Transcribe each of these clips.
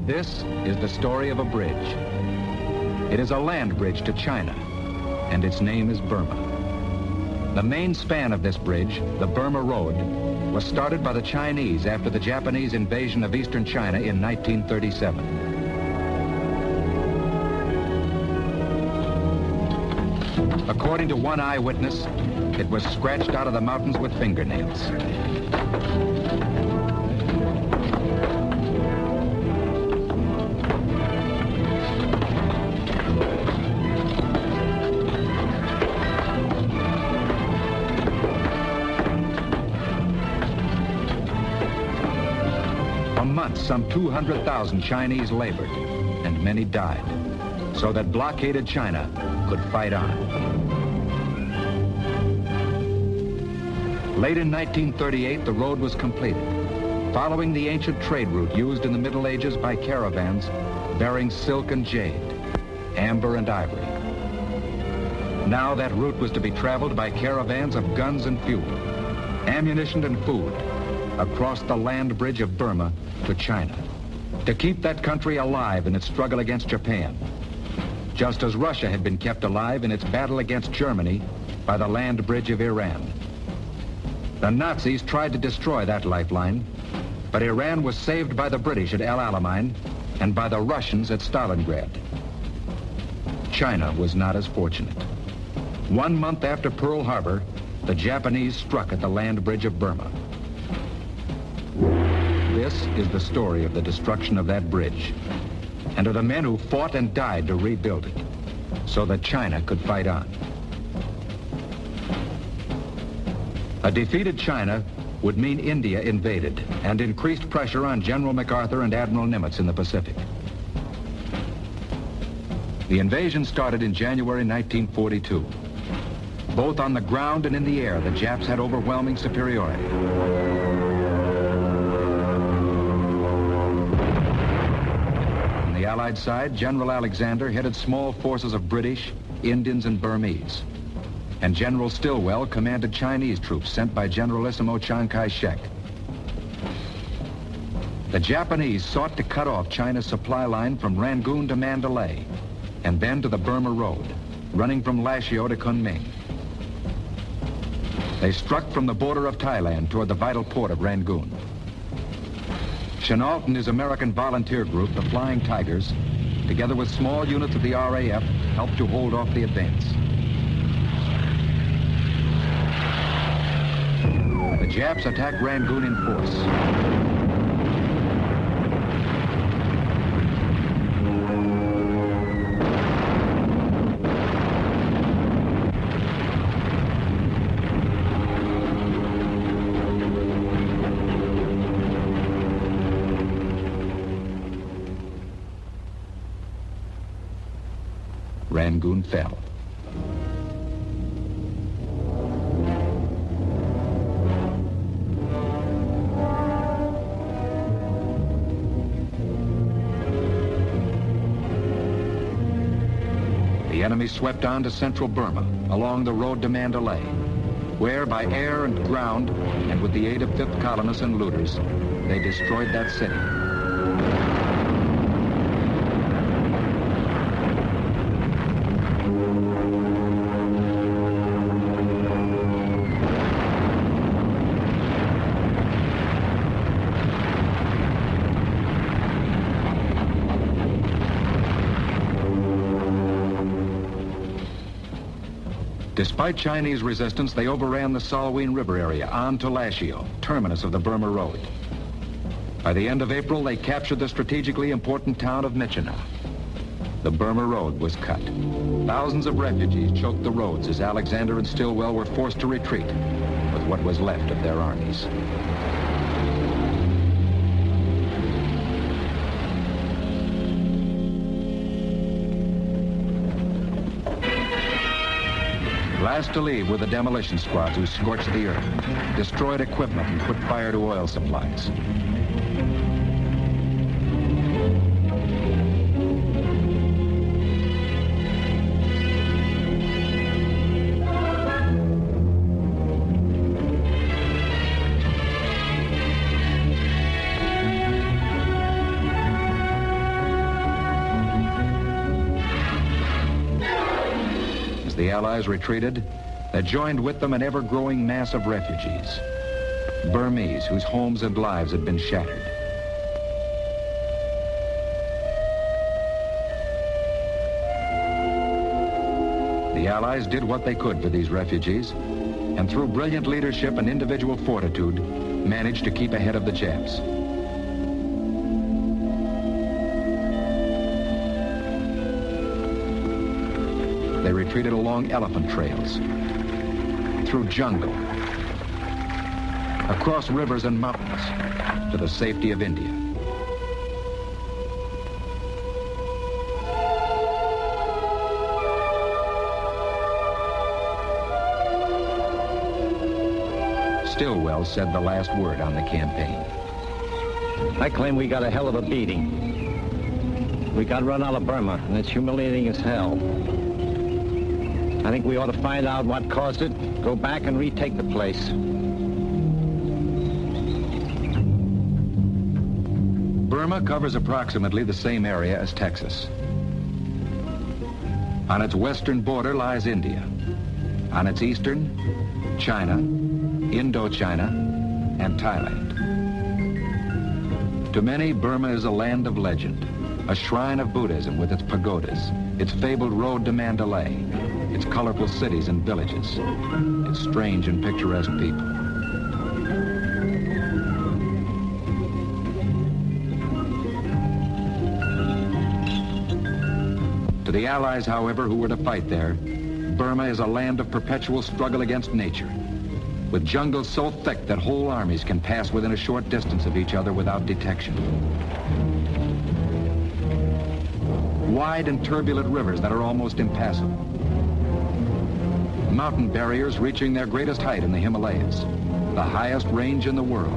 This is the story of a bridge. It is a land bridge to China, and its name is Burma. The main span of this bridge, the Burma Road, was started by the Chinese after the Japanese invasion of eastern China in 1937. According to one eyewitness, it was scratched out of the mountains with fingernails. For months, some 200,000 Chinese labored, and many died, so that blockaded China could fight on. Late in 1938, the road was completed, following the ancient trade route used in the Middle Ages by caravans bearing silk and jade, amber and ivory. Now that route was to be traveled by caravans of guns and fuel, ammunition and food, across the land bridge of Burma to China, to keep that country alive in its struggle against Japan, just as Russia had been kept alive in its battle against Germany by the land bridge of Iran. The Nazis tried to destroy that lifeline, but Iran was saved by the British at El Alamein and by the Russians at Stalingrad. China was not as fortunate. 1 month after Pearl Harbor, the Japanese struck at the land bridge of Burma. This is the story of the destruction of that bridge, and of the men who fought and died to rebuild it, so that China could fight on. A defeated China would mean India invaded and increased pressure on General MacArthur and Admiral Nimitz in the Pacific. The invasion started in January 1942. Both on the ground and in the air, the Japs had overwhelming superiority. On the Allied side, General Alexander headed small forces of British, Indians, and Burmese. And General Stilwell commanded Chinese troops sent by Generalissimo Chiang Kai-shek. The Japanese sought to cut off China's supply line from Rangoon to Mandalay, and then to the Burma Road, running from Lashio to Kunming. They struck from the border of Thailand toward the vital port of Rangoon. Chennault and his American volunteer group, the Flying Tigers, together with small units of the RAF, helped to hold off the advance. The Japs attacked Rangoon in force. Rangoon fell. The enemy swept on to central Burma, along the road to Mandalay, where by air and ground, and with the aid of fifth colonists and looters, they destroyed that city. Despite Chinese resistance, they overran the Salween River area on to Lashio, terminus of the Burma Road. By the end of April, they captured the strategically important town of Myitkyina. The Burma Road was cut. Thousands of refugees choked the roads as Alexander and Stilwell were forced to retreat with what was left of their armies. Last to leave were the demolition squads who scorched the earth, destroyed equipment, and put fire to oil supplies. the Allies retreated, there joined with them an ever-growing mass of refugees, Burmese whose homes and lives had been shattered. The Allies did what they could for these refugees, and through brilliant leadership and individual fortitude, managed to keep ahead of the Japs. They retreated along elephant trails, through jungle, across rivers and mountains, to the safety of India. Stilwell said the last word on the campaign. I claim we got a hell of a beating. We got run out of Burma, and it's humiliating as hell. I think we ought to find out what caused it, go back and retake the place. Burma covers approximately the same area as Texas. On its western border lies India. On its eastern, China, Indochina, and Thailand. To many, Burma is a land of legend, a shrine of Buddhism with its pagodas, its fabled road to Mandalay, its colorful cities and villages, its strange and picturesque people. To the Allies, however, who were to fight there, Burma is a land of perpetual struggle against nature, with jungles so thick that whole armies can pass within a short distance of each other without detection. Wide and turbulent rivers that are almost impassable. Mountain barriers reaching their greatest height in the Himalayas, the highest range in the world.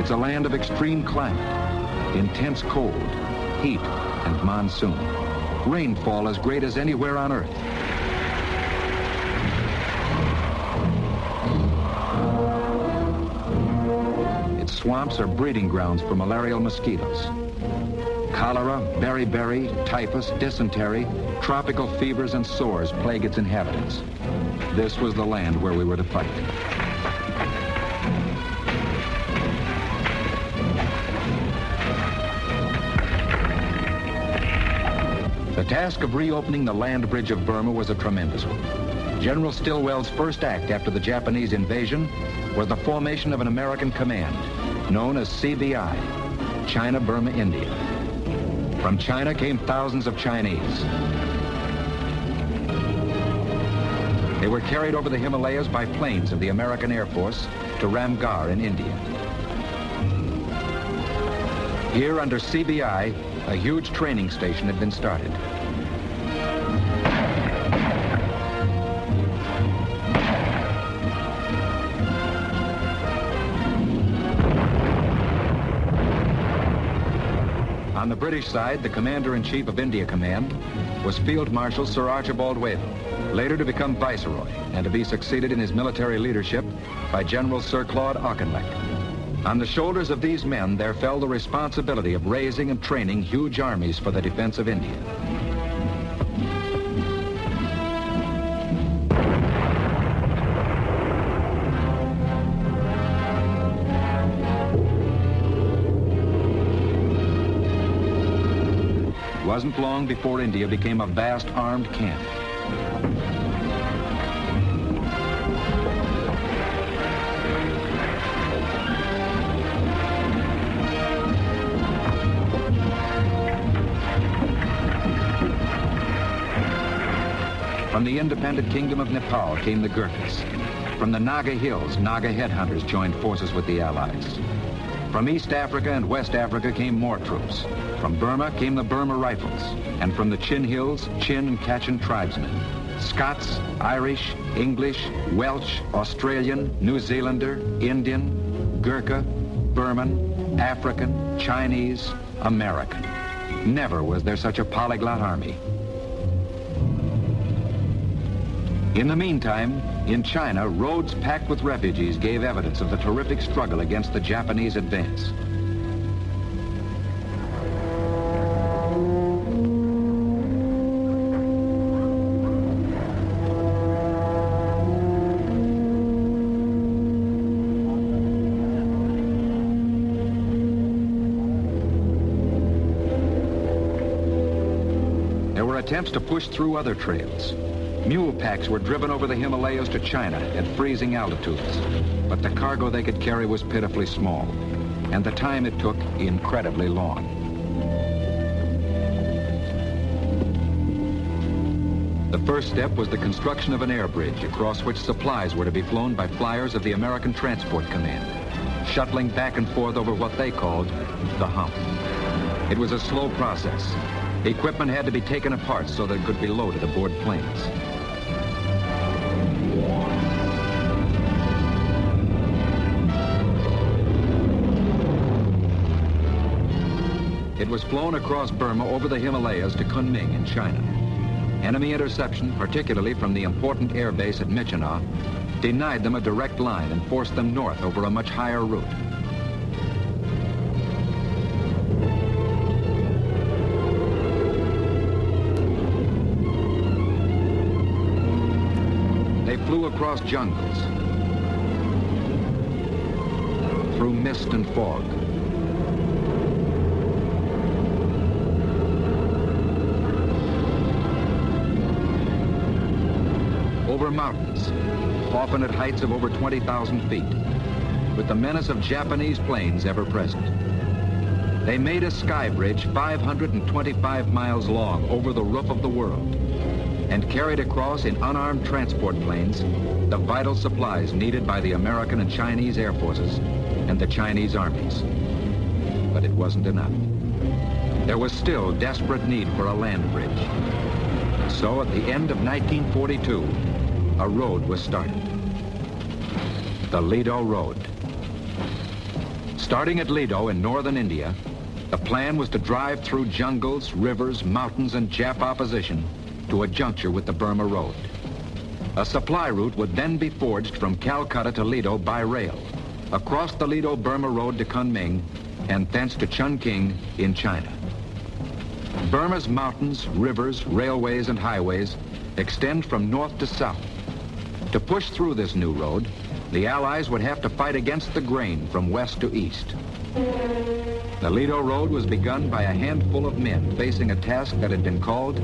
It's a land of extreme climate, intense cold, heat, and monsoon. Rainfall as great as anywhere on Earth. Swamps are breeding grounds for malarial mosquitoes. Cholera, beriberi, typhus, dysentery, tropical fevers and sores plague its inhabitants. This was the land where we were to fight. The task of reopening the land bridge of Burma was a tremendous one. General Stilwell's first act after the Japanese invasion was the formation of an American command, known as CBI, China-Burma-India. From China came thousands of Chinese. They were carried over the Himalayas by planes of the American Air Force to Ramgarh in India. Here under CBI, a huge training station had been started. On the British side, the Commander-in-Chief of India Command was Field Marshal Sir Archibald Wavell, later to become Viceroy and to be succeeded in his military leadership by General Sir Claude Auchinleck. On the shoulders of these men, there fell the responsibility of raising and training huge armies for the defense of India. It wasn't long before India became a vast armed camp. From the independent kingdom of Nepal came the Gurkhas. From the Naga Hills, Naga headhunters joined forces with the Allies. From East Africa and West Africa came more troops. From Burma came the Burma Rifles, and from the Chin Hills, Chin and Kachin tribesmen. Scots, Irish, English, Welsh, Australian, New Zealander, Indian, Gurkha, Burman, African, Chinese, American. Never was there such a polyglot army. In the meantime, in China, roads packed with refugees gave evidence of the terrific struggle against the Japanese advance. attempts to push through other trails. Mule packs were driven over the Himalayas to China at freezing altitudes, but the cargo they could carry was pitifully small, and the time it took incredibly long. The first step was the construction of an air bridge across which supplies were to be flown by flyers of the American Transport Command, shuttling back and forth over what they called the hump. It was a slow process. Equipment had to be taken apart so that it could be loaded aboard planes. It was flown across Burma over the Himalayas to Kunming in China. Enemy interception, particularly from the important air base at Myitkyina, denied them a direct line and forced them north over a much higher route. They flew across jungles, through mist and fog, over mountains, often at heights of over 20,000 feet, with the menace of Japanese planes ever present. They made a sky bridge 525 miles long over the roof of the world and carried across in unarmed transport planes the vital supplies needed by the American and Chinese air forces and the Chinese armies. But it wasn't enough. There was still desperate need for a land bridge. So at the end of 1942, a road was started. The Ledo Road. Starting at Ledo in northern India, the plan was to drive through jungles, rivers, mountains, and Jap opposition to a juncture with the Burma Road. A supply route would then be forged from Calcutta to Ledo by rail, across the Ledo-Burma Road to Kunming, and thence to Chongqing in China. Burma's mountains, rivers, railways, and highways extend from north to south. To push through this new road, the Allies would have to fight against the grain from west to east. The Ledo Road was begun by a handful of men facing a task that had been called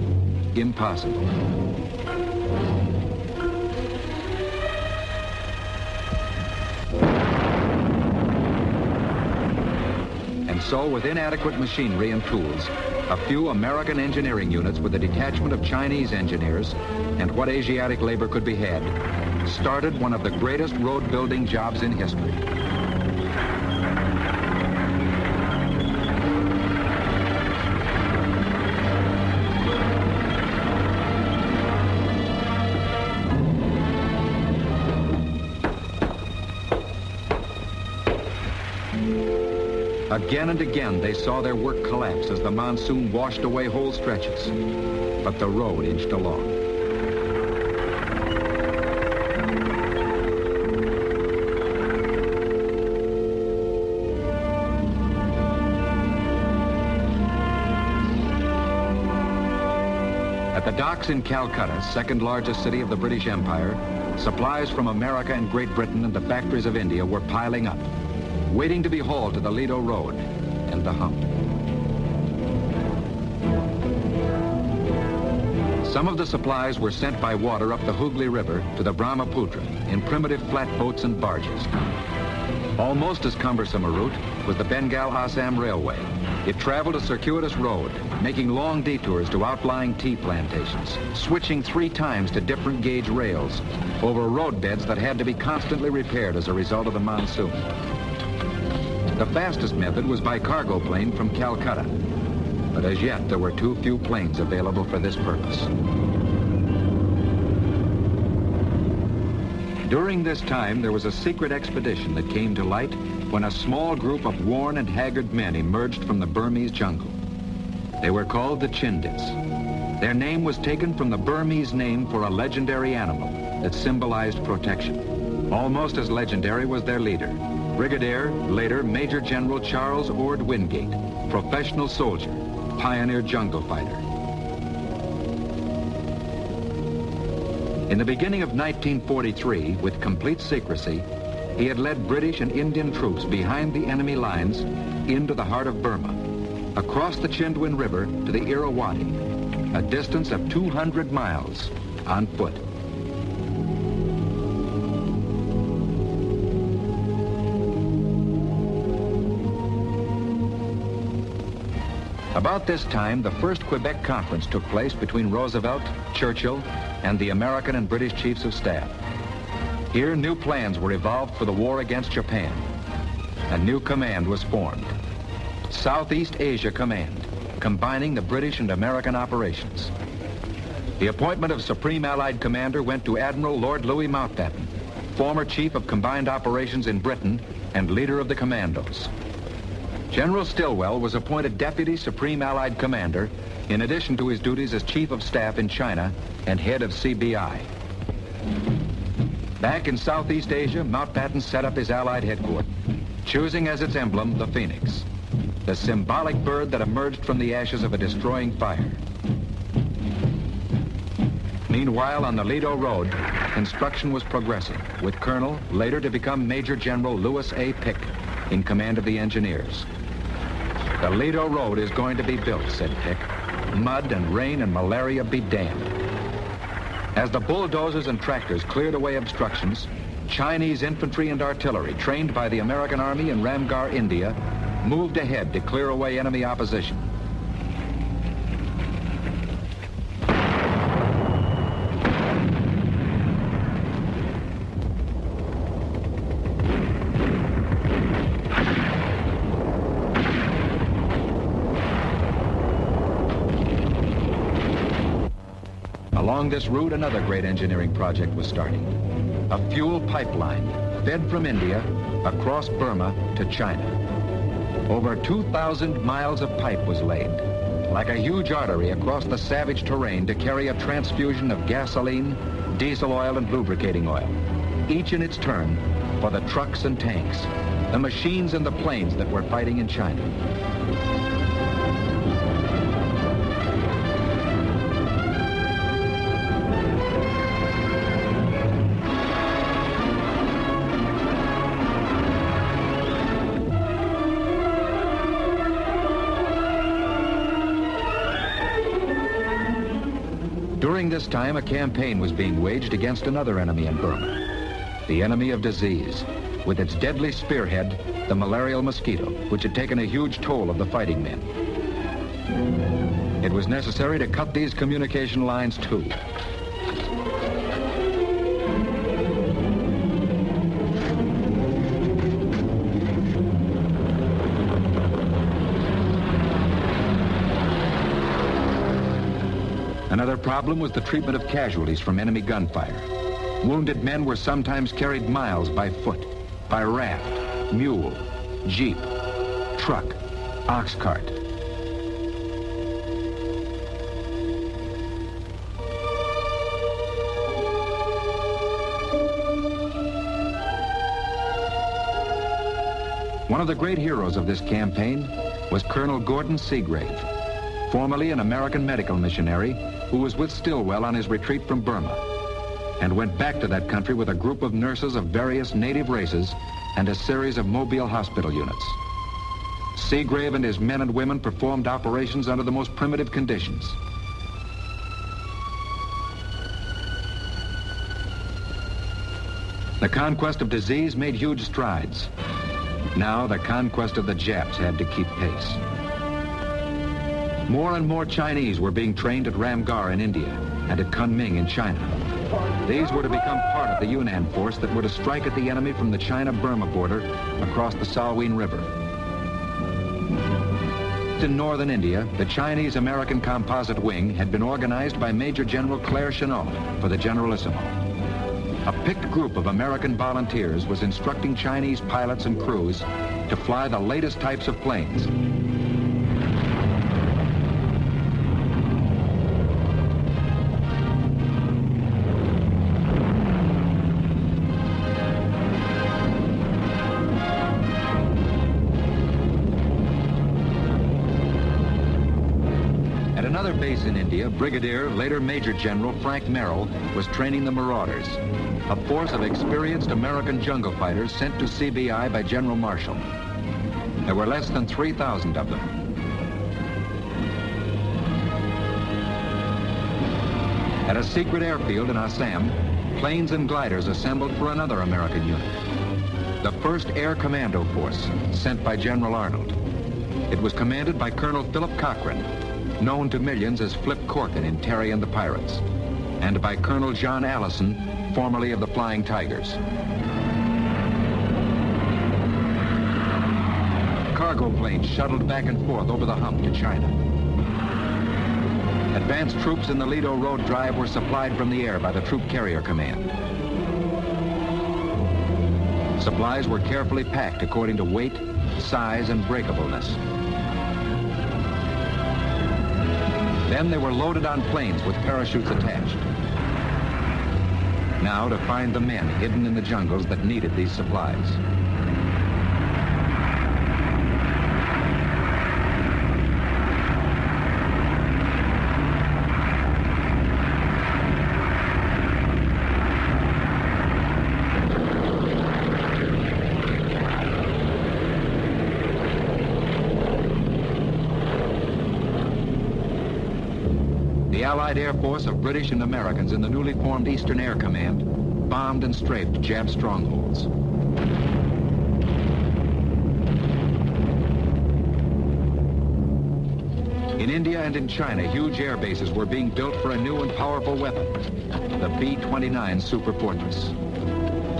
impossible. And so, with inadequate machinery and tools, a few American engineering units with a detachment of Chinese engineers and what Asiatic labor could be had started one of the greatest road building jobs in history. Again and again, they saw their work collapse as the monsoon washed away whole stretches. But the road inched along. At the docks in Calcutta, second largest city of the British Empire, supplies from America and Great Britain and the factories of India were piling up, waiting to be hauled to the Ledo Road and the hump. Some of the supplies were sent by water up the Hooghly River to the Brahmaputra in primitive flatboats and barges. Almost as cumbersome a route was the Bengal-Assam Railway. It traveled a circuitous road, making long detours to outlying tea plantations, switching 3 times to different gauge rails over roadbeds that had to be constantly repaired as a result of the monsoon. The fastest method was by cargo plane from Calcutta, but as yet there were too few planes available for this purpose. During this time, there was a secret expedition that came to light when a small group of worn and haggard men emerged from the Burmese jungle. They were called the Chindits. Their name was taken from the Burmese name for a legendary animal that symbolized protection. Almost as legendary was their leader, Brigadier, later Major General Charles Ord Wingate, professional soldier, pioneer jungle fighter. In the beginning of 1943, with complete secrecy, he had led British and Indian troops behind the enemy lines into the heart of Burma, across the Chindwin River to the Irrawaddy, a distance of 200 miles on foot. About this time, the first Quebec Conference took place between Roosevelt, Churchill, and the American and British Chiefs of Staff. Here, new plans were evolved for the war against Japan. A new command was formed, Southeast Asia Command, combining the British and American operations. The appointment of Supreme Allied Commander went to Admiral Lord Louis Mountbatten, former Chief of Combined Operations in Britain and leader of the Commandos. General Stilwell was appointed Deputy Supreme Allied Commander in addition to his duties as Chief of Staff in China and head of CBI. Back in Southeast Asia, Mountbatten set up his Allied headquarters, choosing as its emblem the phoenix, the symbolic bird that emerged from the ashes of a destroying fire. Meanwhile, on the Ledo Road, construction was progressing, with Colonel, later to become Major General Lewis A. Pick, in command of the engineers. The Ledo Road is going to be built, said Pick. Mud and rain and malaria be damned. As the bulldozers and tractors cleared away obstructions, Chinese infantry and artillery, trained by the American Army in Ramgarh, India, moved ahead to clear away enemy opposition. Along this route, another great engineering project was starting. A fuel pipeline fed from India across Burma to China. Over 2,000 miles of pipe was laid, like a huge artery across the savage terrain to carry a transfusion of gasoline, diesel oil, and lubricating oil, each in its turn for the trucks and tanks, the machines and the planes that were fighting in China. During this time, a campaign was being waged against another enemy in Burma, the enemy of disease, with its deadly spearhead, the malarial mosquito, which had taken a huge toll of the fighting men. It was necessary to cut these communication lines too. Another problem was the treatment of casualties from enemy gunfire. Wounded men were sometimes carried miles by foot, by raft, mule, jeep, truck, ox cart. One of the great heroes of this campaign was Colonel Gordon Seagrave, formerly an American medical missionary who was with Stilwell on his retreat from Burma and went back to that country with a group of nurses of various native races and a series of mobile hospital units. Seagrave and his men and women performed operations under the most primitive conditions. The conquest of disease made huge strides. Now the conquest of the Japs had to keep pace. More and more Chinese were being trained at Ramgarh in India and at Kunming in China. These were to become part of the Yunnan force that were to strike at the enemy from the China-Burma border across the Salween River. In northern India, the Chinese-American Composite Wing had been organized by Major General Claire Chennault for the Generalissimo. A picked group of American volunteers was instructing Chinese pilots and crews to fly the latest types of planes. At another base in India, Brigadier, later Major General Frank Merrill was training the Marauders, a force of experienced American jungle fighters sent to CBI by General Marshall. There were less than 3,000 of them. At a secret airfield in Assam, planes and gliders assembled for another American unit, the 1st Air Commando Force, sent by General Arnold. It was commanded by Colonel Philip Cochran, known to millions as Flip Corkin in Terry and the Pirates, and by Colonel John Allison, formerly of the Flying Tigers. Cargo planes shuttled back and forth over the hump to China. Advanced troops in the Ledo Road drive were supplied from the air by the Troop Carrier Command. Supplies were carefully packed according to weight, size, and breakableness. Then they were loaded on planes with parachutes attached. Now to find the men hidden in the jungles that needed these supplies. The Allied Air Force of British and Americans in the newly formed Eastern Air Command bombed and strafed Jap strongholds. In India and in China, huge air bases were being built for a new and powerful weapon, the B-29 Super Fortress.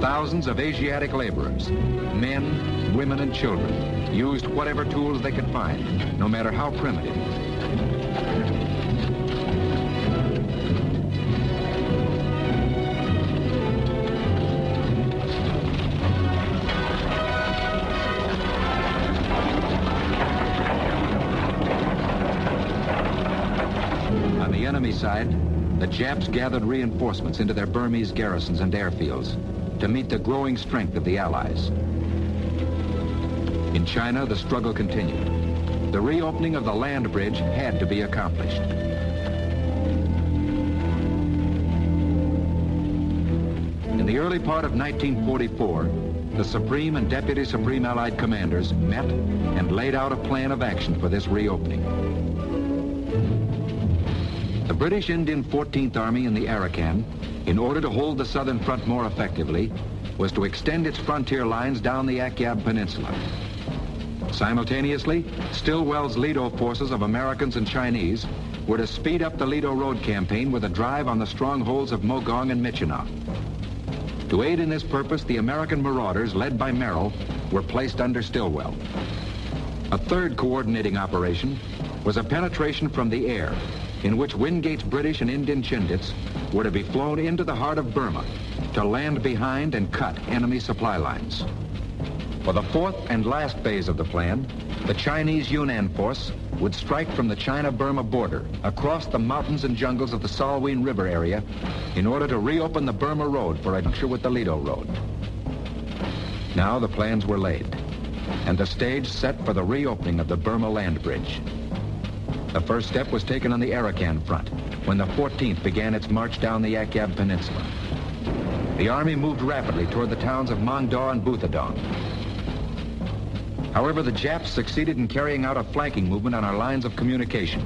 Thousands of Asiatic laborers, men, women, and children, used whatever tools they could find, no matter how primitive. On the enemy side, the Japs gathered reinforcements into their Burmese garrisons and airfields to meet the growing strength of the Allies. In China, the struggle continued. The reopening of the land bridge had to be accomplished. In the early part of 1944, the Supreme and Deputy Supreme Allied commanders met and laid out a plan of action for this reopening. The British Indian 14th Army in the Arakan, in order to hold the southern front more effectively, was to extend its frontier lines down the Akyab Peninsula. Simultaneously, Stilwell's Ledo forces of Americans and Chinese were to speed up the Ledo Road campaign with a drive on the strongholds of Mogong and Myitkyina. To aid in this purpose, the American marauders, led by Merrill, were placed under Stilwell. A third coordinating operation was a penetration from the air, in which Wingate's British and Indian Chindits were to be flown into the heart of Burma to land behind and cut enemy supply lines. For the fourth and last phase of the plan, the Chinese Yunnan force would strike from the China-Burma border across the mountains and jungles of the Salween River area in order to reopen the Burma Road for a juncture with the Ledo Road. Now the plans were laid, and the stage set for the reopening of the Burma land bridge. The first step was taken on the Arakan front, when the 14th began its march down the Akyab Peninsula. The army moved rapidly toward the towns of Mongdaw and Buthadong. However, the Japs succeeded in carrying out a flanking movement on our lines of communication,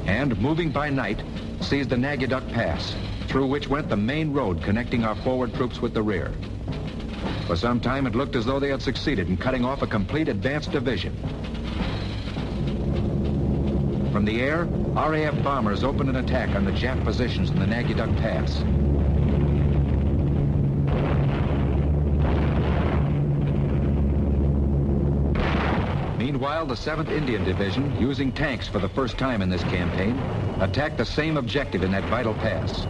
and, moving by night, seized the Nagaduk Pass, through which went the main road connecting our forward troops with the rear. For some time, it looked as though they had succeeded in cutting off a complete advanced division. From the air, RAF bombers opened an attack on the Jap positions in the Nagaduk Pass. Meanwhile, the 7th Indian Division, using tanks for the first time in this campaign, attacked the same objective in that vital pass.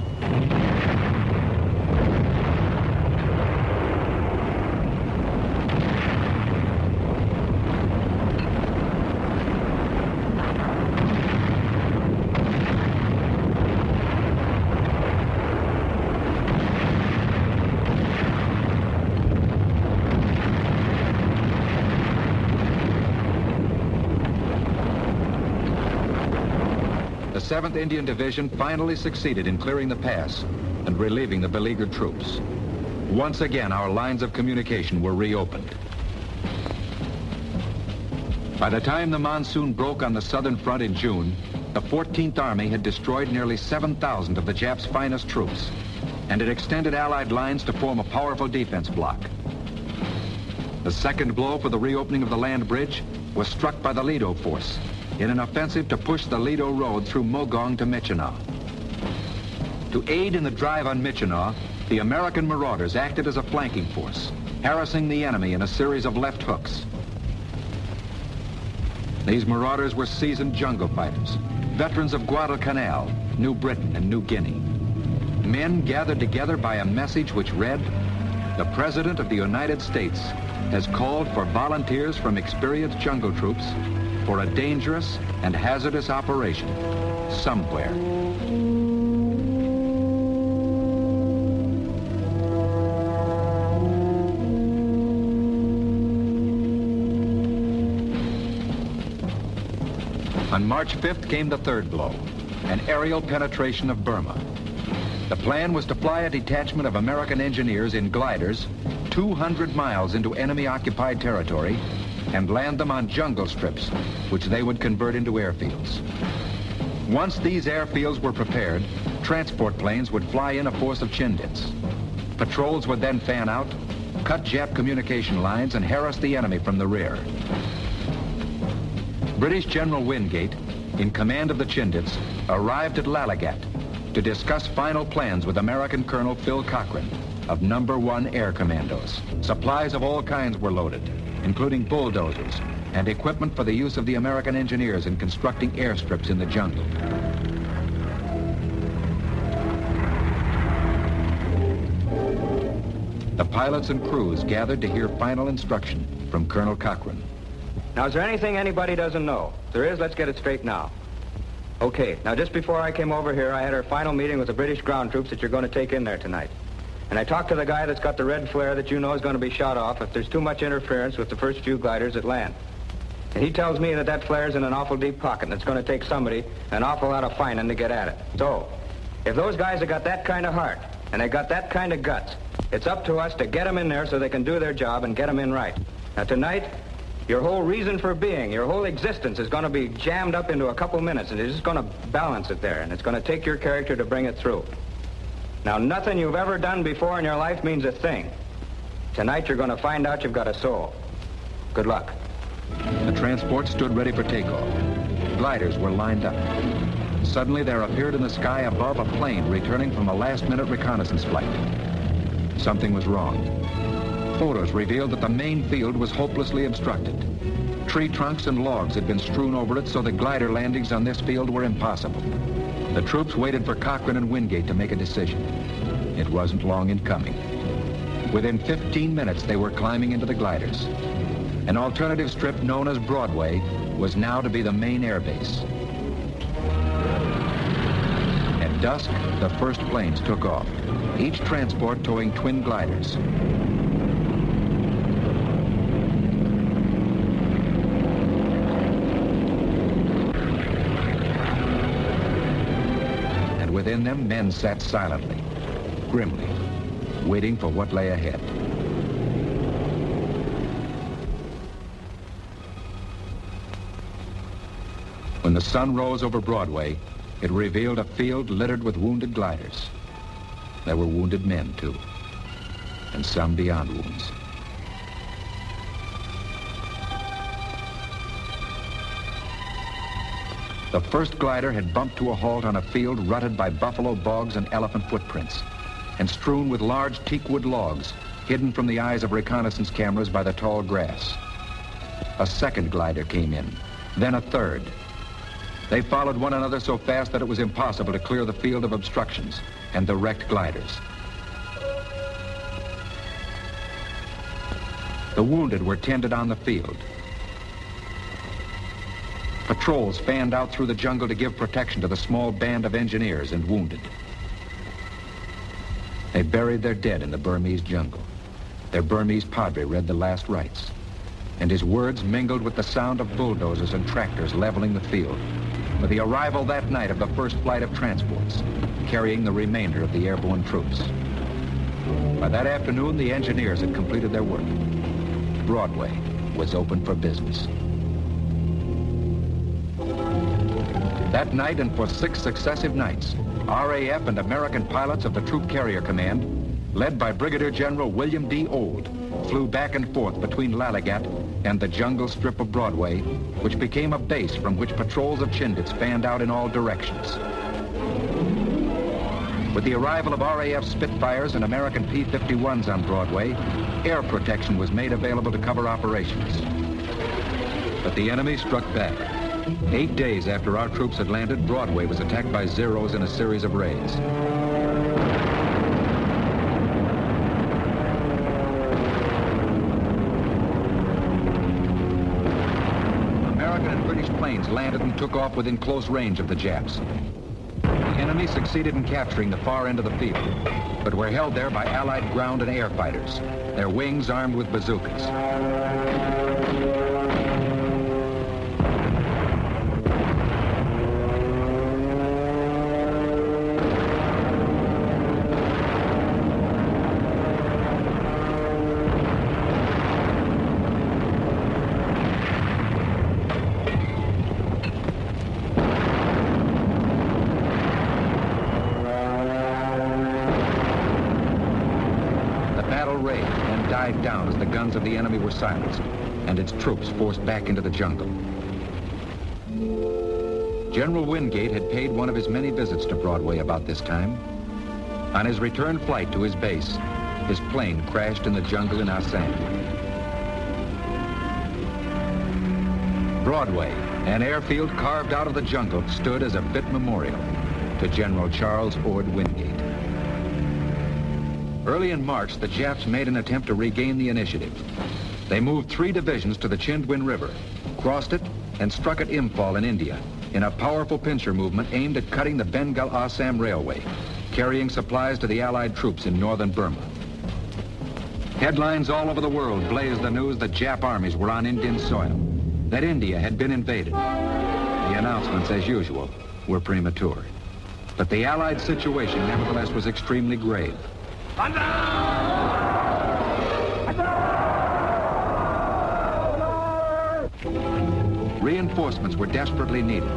The 7th Indian Division finally succeeded in clearing the pass and relieving the beleaguered troops. Once again, our lines of communication were reopened. By the time the monsoon broke on the southern front in June, The 14th Army had destroyed nearly 7,000 of the Japs' finest troops, and it extended Allied lines to form a powerful defense block. The second blow for the reopening of the land bridge was struck by the Ledo force in an offensive to push the Ledo Road through Mogong to Michinaw. To aid in the drive on Michinaw, the American marauders acted as a flanking force, harassing the enemy in a series of left hooks. These marauders were seasoned jungle fighters, veterans of Guadalcanal, New Britain, and New Guinea. Men gathered together by a message which read, "The President of the United States has called for volunteers from experienced jungle troops for a dangerous and hazardous operation somewhere." On March 5th came the third blow, an aerial penetration of Burma. The plan was to fly a detachment of American engineers in gliders 200 miles into enemy-occupied territory and land them on jungle strips, which they would convert into airfields. Once these airfields were prepared, transport planes would fly in a force of Chindits. Patrols would then fan out, cut Jap communication lines, and harass the enemy from the rear. British General Wingate, in command of the Chindits, arrived at Lalagat to discuss final plans with American Colonel Phil Cochran of No. 1 Air Commandos. Supplies of all kinds were loaded, including bulldozers and equipment for the use of the American engineers in constructing airstrips in the jungle. The pilots and crews gathered to hear final instruction from Colonel Cochran. Now, is there anything anybody doesn't know? If there is, let's get it straight now. Okay, now just before I came over here, I had our final meeting with the British ground troops that you're going to take in there tonight. And I talked to the guy that's got the red flare that you know is going to be shot off if there's too much interference with the first few gliders that land. And he tells me that that flare's in an awful deep pocket and it's going to take somebody an awful lot of fining to get at it. So, if those guys have got that kind of heart and they got that kind of guts, it's up to us to get them in there so they can do their job and get them in right. Now tonight, your whole reason for being, your whole existence is going to be jammed up into a couple minutes, and it's just going to balance it there, and it's going to take your character to bring it through. Now, nothing you've ever done before in your life means a thing. Tonight, you're going to find out you've got a soul. Good luck. The transport stood ready for takeoff. Gliders were lined up. Suddenly, there appeared in the sky above a plane returning from a last-minute reconnaissance flight. Something was wrong. Photos revealed that the main field was hopelessly obstructed. Tree trunks and logs had been strewn over it, so the glider landings on this field were impossible. The troops waited for Cochran and Wingate to make a decision. It wasn't long in coming. Within 15 minutes, they were climbing into the gliders. An alternative strip known as Broadway was now to be the main airbase. At dusk, the first planes took off, each transport towing twin gliders. Within them, men sat silently, grimly, waiting for what lay ahead. When the sun rose over Broadway, it revealed a field littered with wounded gliders. There were wounded men, too, and some beyond wounds. The first glider had bumped to a halt on a field rutted by buffalo bogs and elephant footprints, and strewn with large teakwood logs, hidden from the eyes of reconnaissance cameras by the tall grass. A second glider came in, then a third. They followed one another so fast that it was impossible to clear the field of obstructions and the wrecked gliders. The wounded were tended on the field. Patrols fanned out through the jungle to give protection to the small band of engineers and wounded. They buried their dead in the Burmese jungle. Their Burmese padre read the last rites, and his words mingled with the sound of bulldozers and tractors leveling the field, with the arrival that night of the first flight of transports, carrying the remainder of the airborne troops. By that afternoon, the engineers had completed their work. Broadway was open for business. That night and for 6 successive nights, RAF and American pilots of the Troop Carrier Command, led by Brigadier General William D. Old, flew back and forth between Lalagat and the jungle strip of Broadway, which became a base from which patrols of Chindits fanned out in all directions. With the arrival of RAF Spitfires and American P-51s on Broadway, air protection was made available to cover operations. But the enemy struck back. 8 days after our troops had landed, Broadway was attacked by Zeros in a series of raids. American and British planes landed and took off within close range of the Japs. The enemy succeeded in capturing the far end of the field, but were held there by Allied ground and air fighters, their wings armed with bazookas. Died down as the guns of the enemy were silenced and its troops forced back into the jungle. General Wingate had paid one of his many visits to Broadway about this time. On his return flight to his base, his plane crashed in the jungle in Assam. Broadway, an airfield carved out of the jungle, stood as a fit memorial to General Charles Ord Wingate. Early in March, the Japs made an attempt to regain the initiative. They moved 3 divisions to the Chindwin River, crossed it, and struck at Imphal in India in a powerful pincer movement aimed at cutting the Bengal-Assam Railway, carrying supplies to the Allied troops in northern Burma. Headlines all over the world blazed the news that Jap armies were on Indian soil, that India had been invaded. The announcements, as usual, were premature. But the Allied situation, nevertheless, was extremely grave. Reinforcements were desperately needed.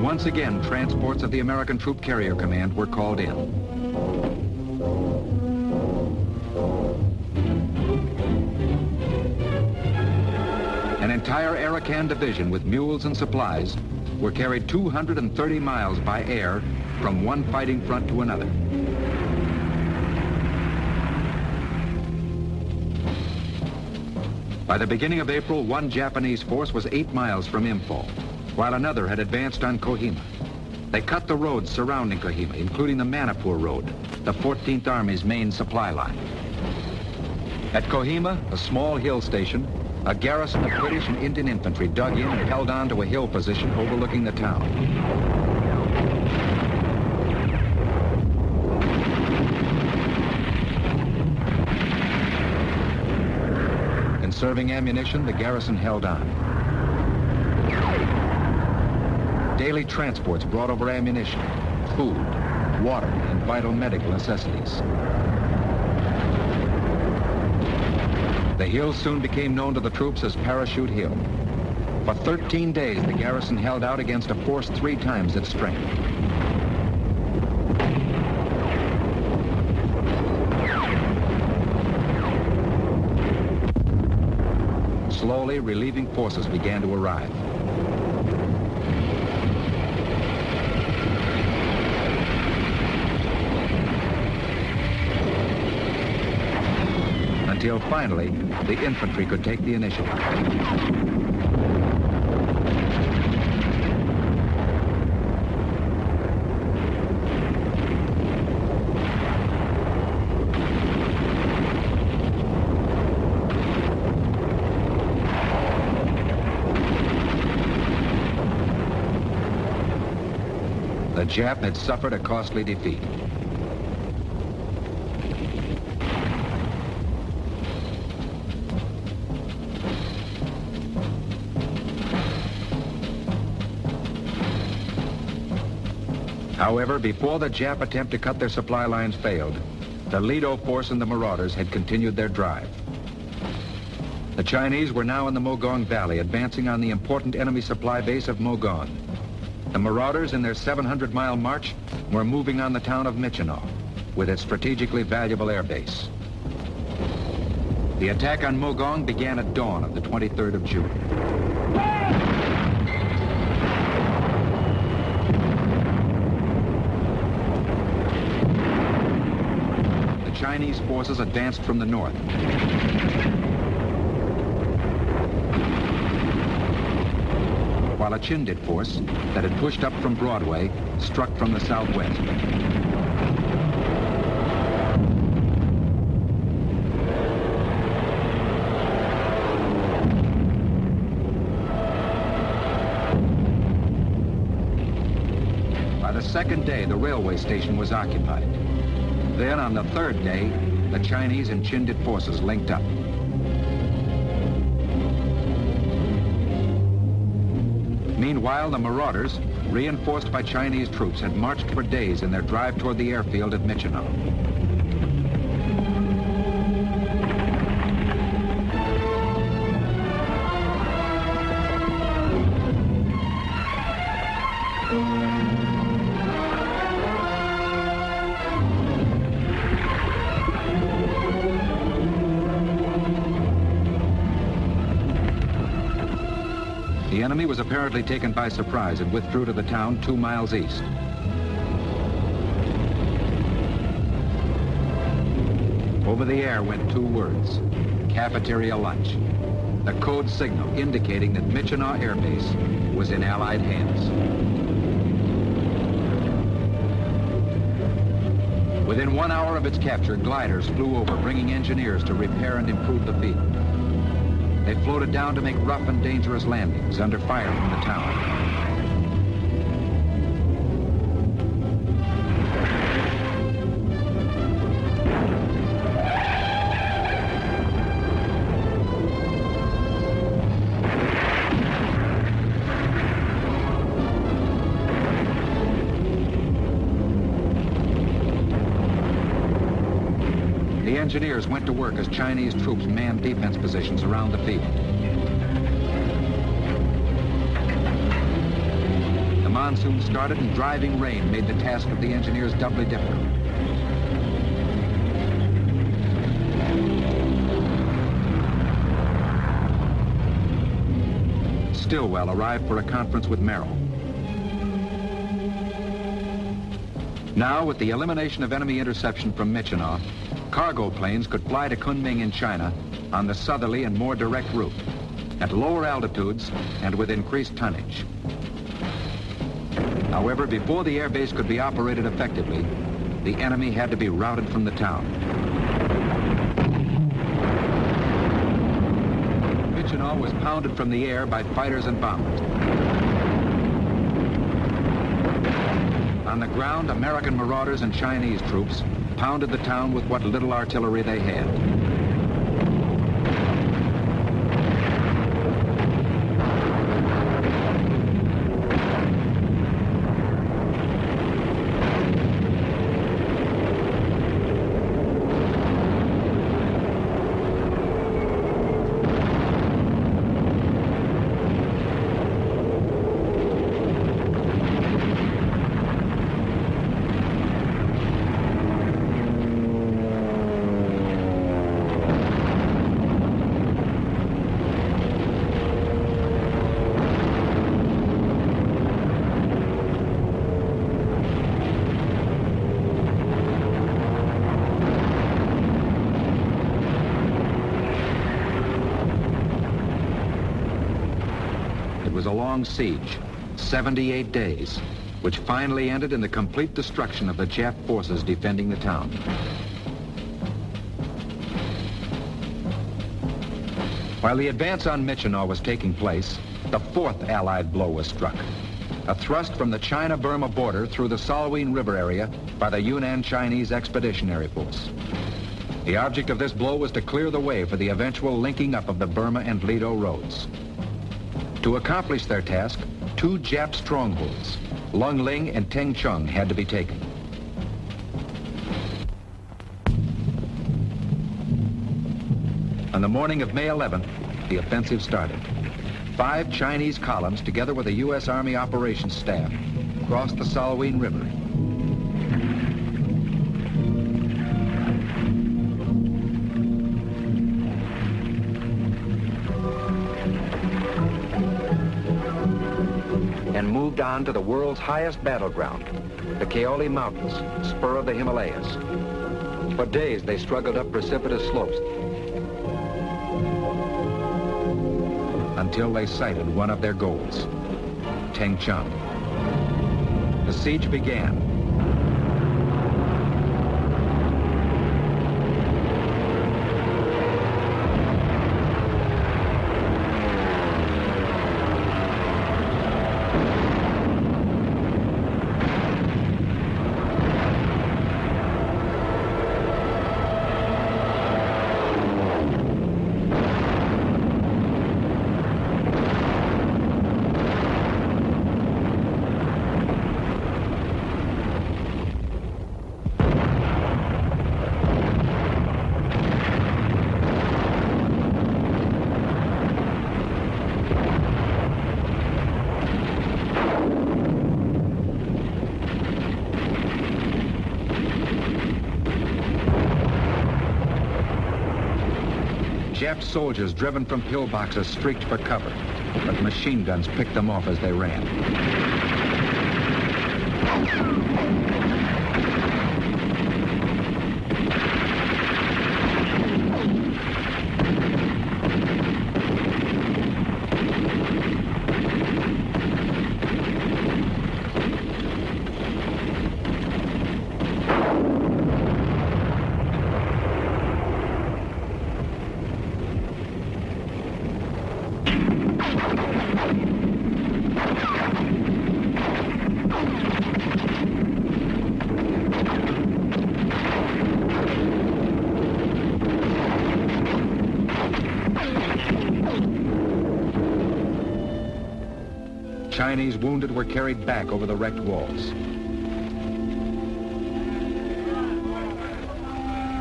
Once again, transports of the American Troop Carrier Command were called in. An entire Arakan division with mules and supplies were carried 230 miles by air from one fighting front to another. By the beginning of April, one Japanese force was 8 miles from Imphal, while another had advanced on Kohima. They cut the roads surrounding Kohima, including the Manipur Road, the 14th Army's main supply line. At Kohima, a small hill station, a garrison of British and Indian infantry dug in and held on to a hill position overlooking the town. Conserving ammunition, the garrison held on. Daily transports brought over ammunition, food, water, and vital medical necessities. The hill soon became known to the troops as Parachute Hill. For 13 days, the garrison held out against a force 3 times its strength. Slowly, relieving forces began to arrive. Until finally, the infantry could take the initiative. The Jap had suffered a costly defeat. However, before the Jap attempt to cut their supply lines failed, the Ledo force and the Marauders had continued their drive. The Chinese were now in the Mogong Valley, advancing on the important enemy supply base of Mogong. The marauders, in their 700-mile march, were moving on the town of Michino, with its strategically valuable air base. The attack on Mogong began at dawn of the 23rd of June. The Chinese forces advanced from the north. While a Chindit force that had pushed up from Broadway struck from the southwest. By the second day, the railway station was occupied. Then, on the third day, the Chinese and Chindit forces linked up. Meanwhile, the marauders, reinforced by Chinese troops, had marched for days in their drive toward the airfield at Michino. The enemy was apparently taken by surprise and withdrew to the town 2 miles east. Over the air went 2 words: cafeteria lunch, the code signal indicating that Michino Air Base was in Allied hands. Within 1 hour of its capture, gliders flew over, bringing engineers to repair and improve the field. They floated down to make rough and dangerous landings under fire from the town. The engineers went to work as Chinese troops manned defense positions around the field. The monsoon started and driving rain made the task of the engineers doubly difficult. Stilwell arrived for a conference with Merrill. Now, with the elimination of enemy interception from Michino, cargo planes could fly to Kunming in China on the southerly and more direct route, at lower altitudes and with increased tonnage. However, before the air base could be operated effectively, the enemy had to be routed from the town. Michino was pounded from the air by fighters and bombers. On the ground, American marauders and Chinese troops pounded the town with what little artillery they had. It was a long siege, 78 days, which finally ended in the complete destruction of the Jap forces defending the town. While the advance on Michino was taking place, the 4th Allied blow was struck. A thrust from the China-Burma border through the Salween River area by the Yunnan Chinese Expeditionary Force. The object of this blow was to clear the way for the eventual linking up of the Burma and Ledo roads. To accomplish their task, 2 Jap strongholds, Lungling and Tengchung, had to be taken. On the morning of May 11th, the offensive started. 5 Chinese columns, together with a U.S. Army operations staff, crossed the Salween River. And moved on to the world's highest battleground, the Kaoli Mountains, spur of the Himalayas. For days, they struggled up precipitous slopes until they sighted one of their goals, Tengchung. The siege began. Jap soldiers driven from pillboxes streaked for cover, but machine guns picked them off as they ran. Chinese wounded were carried back over the wrecked walls.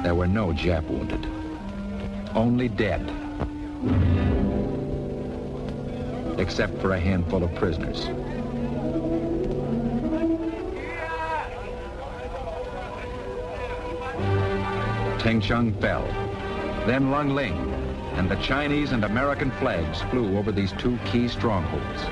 There were no Jap wounded, only dead, except for a handful of prisoners. Tengchung fell, then Lung Ling, and the Chinese and American flags flew over these 2 key strongholds.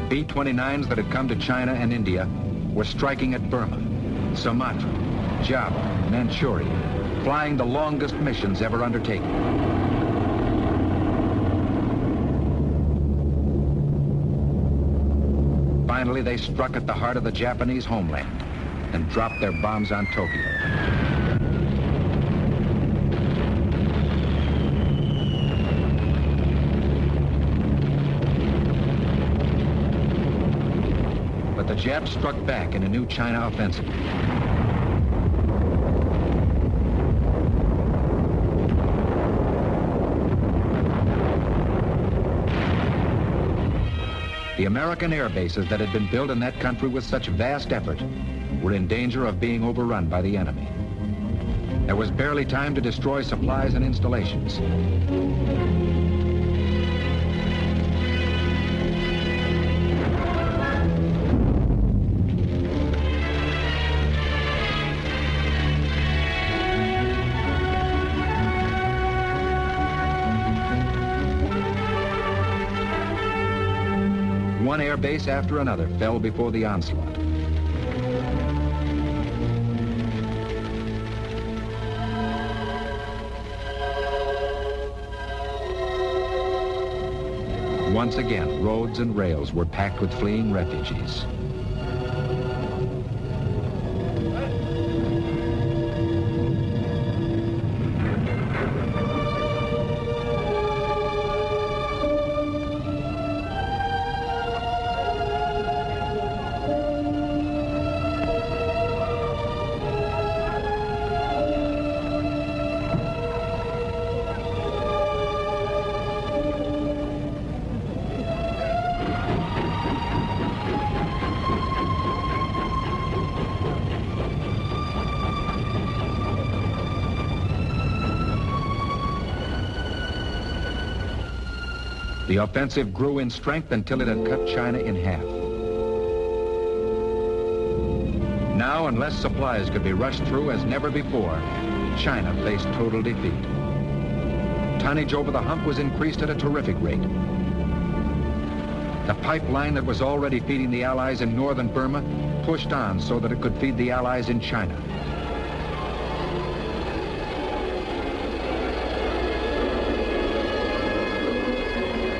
B-29s that had come to China and India were striking at Burma, Sumatra, Java, Manchuria, flying the longest missions ever undertaken. Finally, they struck at the heart of the Japanese homeland and dropped their bombs on Tokyo. The Japs struck back in a new China offensive. The American air bases that had been built in that country with such vast effort were in danger of being overrun by the enemy. There was barely time to destroy supplies and installations. One air base after another fell before the onslaught. Once again, roads and rails were packed with fleeing refugees. The offensive grew in strength until it had cut China in half. Now, unless supplies could be rushed through as never before, China faced total defeat. Tonnage over the hump was increased at a terrific rate. The pipeline that was already feeding the Allies in northern Burma pushed on so that it could feed the Allies in China.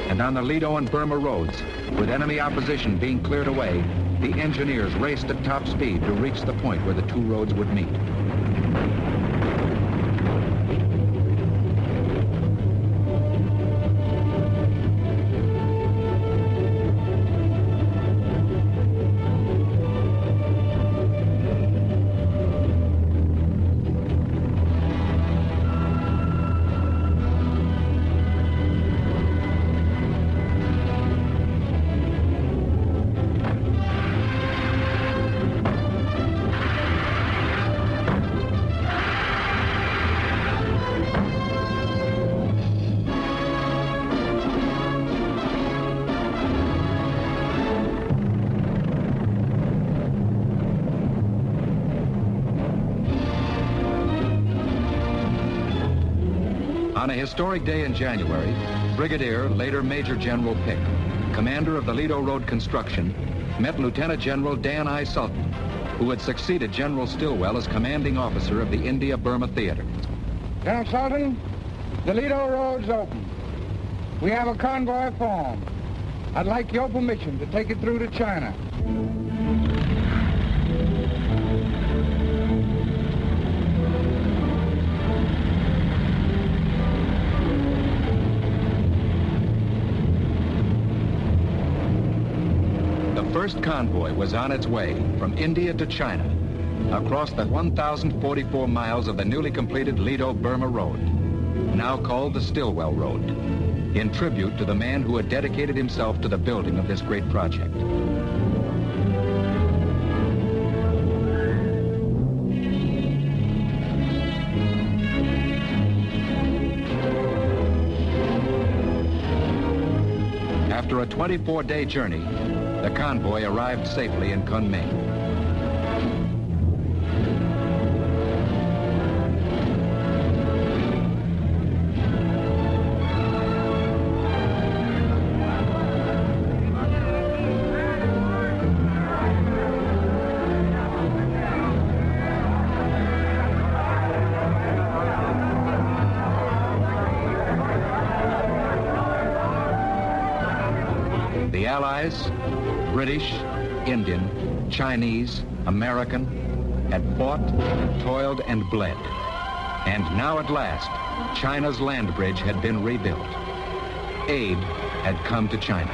And on the Ledo and Burma roads, with enemy opposition being cleared away, the engineers raced at top speed to reach the point where the two roads would meet. On a historic day in January, Brigadier, later Major General Pick, commander of the Ledo Road construction, met Lieutenant General Dan I. Sultan, who had succeeded General Stilwell as commanding officer of the India-Burma Theater. General Sultan, the Ledo Road's open. We have a convoy formed. I'd like your permission to take it through to China. The first convoy was on its way from India to China across the 1,044 miles of the newly completed Ledo-Burma Road, now called the Stilwell Road, in tribute to the man who had dedicated himself to the building of this great project. After a 24-day journey, the convoy arrived safely in Kunming. The Allies, British, Indian, Chinese, American, had fought, toiled, and bled. And now at last, China's land bridge had been rebuilt. Aid had come to China.